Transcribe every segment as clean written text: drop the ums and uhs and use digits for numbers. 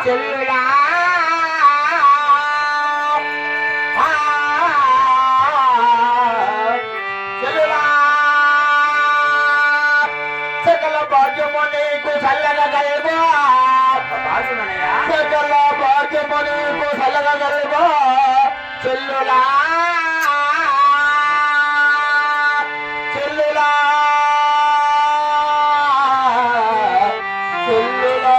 చెల్లులా చెల్లులా సకల భాగ్యము నీకు చల్లగా కలుగు సకల భాగ్యము నీకు చల్లగా కలుగు చెల్లులా చెల్లులా చెల్లులా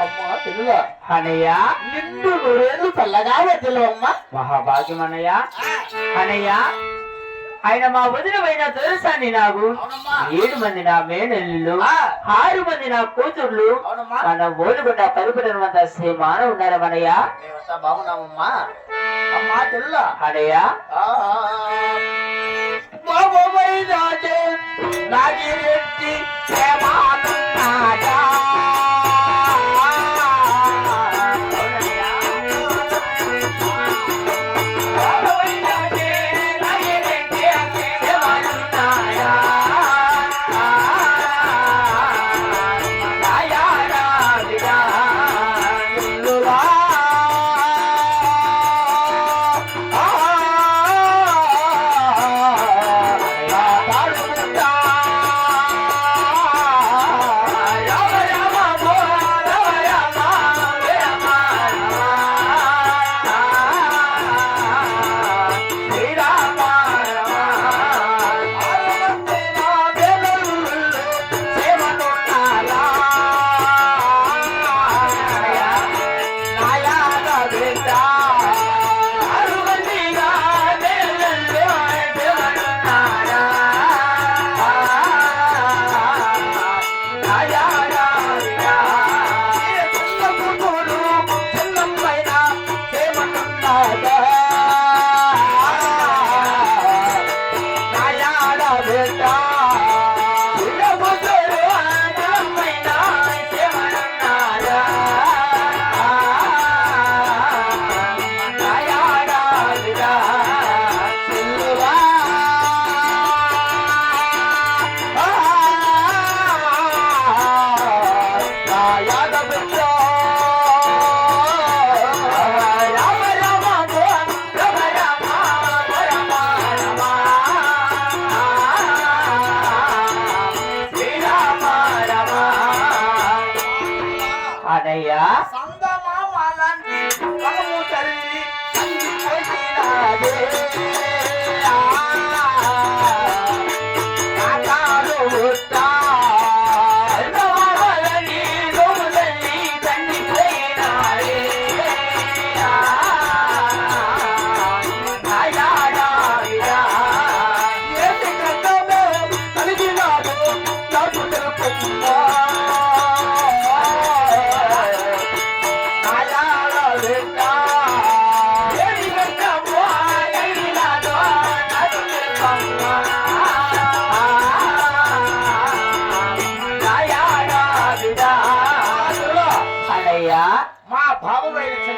అమ్మా చెల్లులా అనయ్య నిండు నూరేళ్ళు చల్లగా వచ్చలు అమ్మ మహాభాగ్యం అన్నయ్య. అనయ్య ఆయన మా వదినమైన దొరసాని నాకు 7 మంది నా మేనల్లు 6 మంది నా కూతుర్లు మన ఓలుగుండ కలుపునంత సేమాన ఉన్నారు మనయ్య. మేమంతా బాగున్నామమ్మా అమ్మా చెల్లులా అనయ్య నాగిరెడ్డి ప్రేమానున్నాడా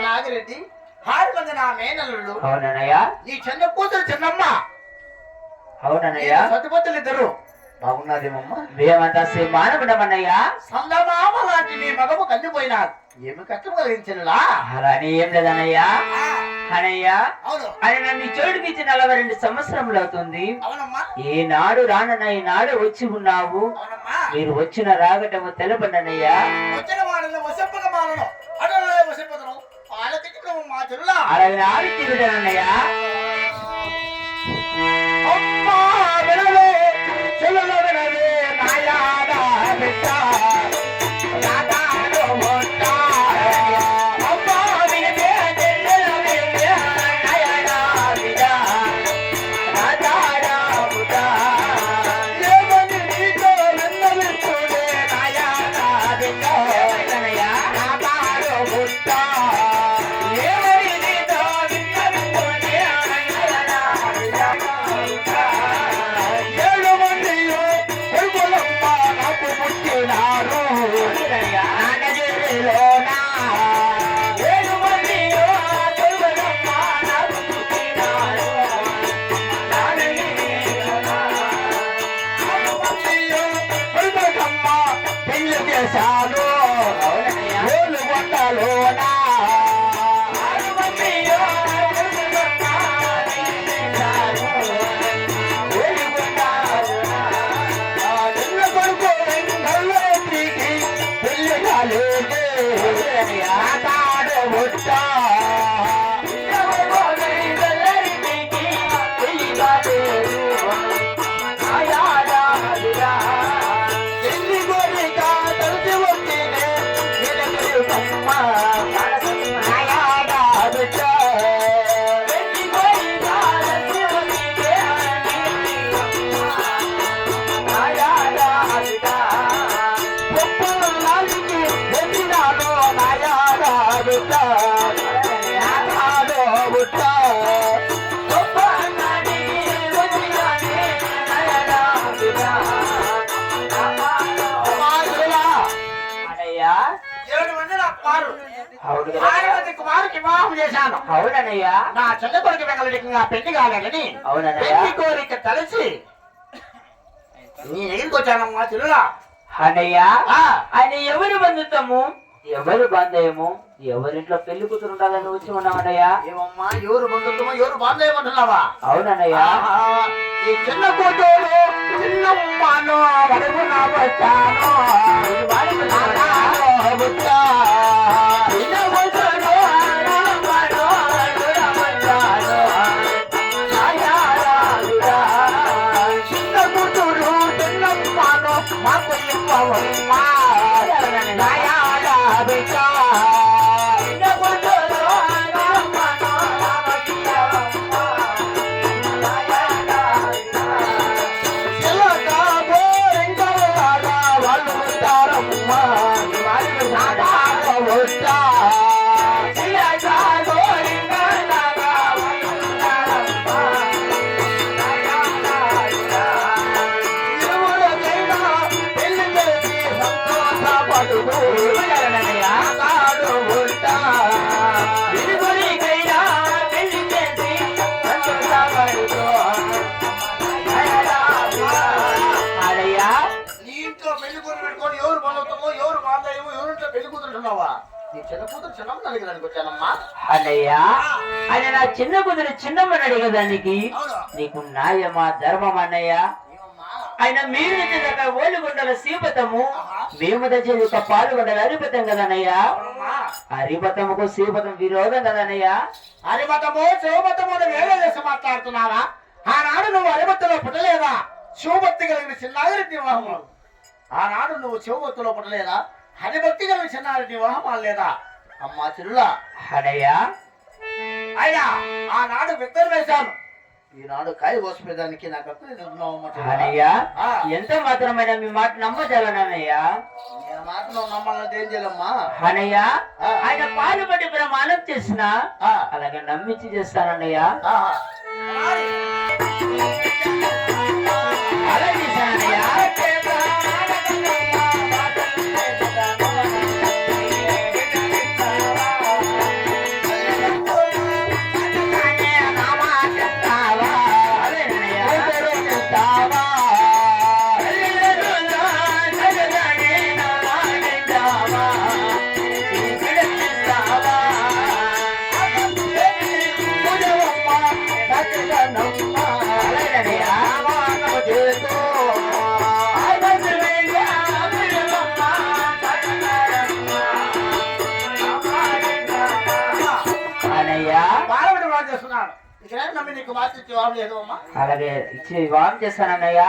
నాగిరెడ్డి 6 మంది నా మేనల్లుళ్ళు. అవునన్నయ్య. నీ చిన్న కూతురు చిన్నమ్మ. అవునన్నయ్య. సతిపతులు ఇద్దరు బాగున్నదేమమ్మా. మేమంతా సేమానకుడమన్నయ్య. సందమామ లాంటి నీ మగము కందిపోయినారు. ఏమి కష్టం కలిగించినలా? అలానే ఏం లేదన్నయ్యా. అనయ్య అవును. ఆయన నన్ను చోటుకిచ్చి 42 సంవత్సరములు అవుతుంది. అవునమ్మా. ఈనాడు రానన్న ఈనాడు వచ్చి ఉన్నావు. అవునమ్మా. మీరు వచ్చిన రాగటము తెలపండన్నయ్యా. వచ్చిన వాడిని వసంపక మాలను అడలే వసంపదను ఆలకించడం మా చెల్లా. అలాగే ఆడికి విడనన్నయ్యా. అమ్మా వినవే చెల్లెలు వినవే నాయాడా బిడ్డ నాదాడు మొట్ట అమ్మా వినవే చెల్లెలు వినవే నాయాడా బిడ్డ నాదాడా బుడ్డ ఏమని నీతో నన్నవి చూడే నాయాడా బిడ్డ నాదాడు బుడ్డ ఏమని నీతో నన్నవి చూడే అవునన్నయ్యా మాట్లాడబుట్టా వివాహం చేశాను. అవునయ్యా నా చిన్న కొడుకు వెంగళడికి పెళ్లి కాలేదని అవునయ్యా పెళ్లి కోరిక కలిసి నీ దగ్గరికి వచ్చానమ్మా చెల్లులా. అన్నయ్యా ఆయన ఎవరి బంధుత్వము ఎవరు బంధయము ఎవరింట్లో పెళ్లి కూతురు ఉండాలని వచ్చి ఉన్నామన్నయ్యా. ఏమమ్మా ఎవరు బంధుత్వమో ఎవరు బాంధేయమంటున్నావా? అవునన్నయ్యా ఈ చిన్న కూతురు చిన్నమ్మాను అడుగునా వచ్చాను చిన్న కూతురు చిన్నమ్మాను మాకు ఇవ్వమ్మా అన్నయ్యా ఆయన నా చిన్న కూతురు చిన్నమ్మని అడిగేదానికి నీకు న్యాయమా ధర్మం అన్నయ్య. ఆయన మీరు తెచ్చేది ఓలుగుండల సీపతము మేము తెచ్చేది ఒక పాలుగొండల హరిపతం కదన్నయ్యా. హరిపతముకు సీపతం విరోధం కదన్నయ్యా. హరిపతము శివపతము వేరే చేసి మాట్లాడుతున్నావా? ఆనాడు నువ్వు హరిపత్తులో పుట్టలేదా? శివభక్తి కలిగిన చిన్నారెడ్డి వివాహము. ఆనాడు నువ్వు శివభక్తిలో పుట్టలేదా? హరిభక్తి కలిగిన చిన్నారెడ్డి వివాహం లేదా? అమ్మా చెల్లులా అన్నయ్యా అయినా ఆనాడు విత్తనం వేశాను, ఈనాడు కాయ కోసిపోయేదానికి నాకు అన్నయ్యా ఎంత మాత్రమైనా మీ మాట నమ్మచాలనయ్యా. నేను మాట నువ్వు నమ్మాలంటే ఏం చేయాలమ్మా? అన్నయ్యా ఆయన పాలుబడి ప్రమాణం చేసిన అలాగే నమ్మించి చేస్తానన్నయ్యా. అలా చేశానన్నయ్యా. అలాగే ఇచ్చి వివాహం చేస్తానన్నయ్యా.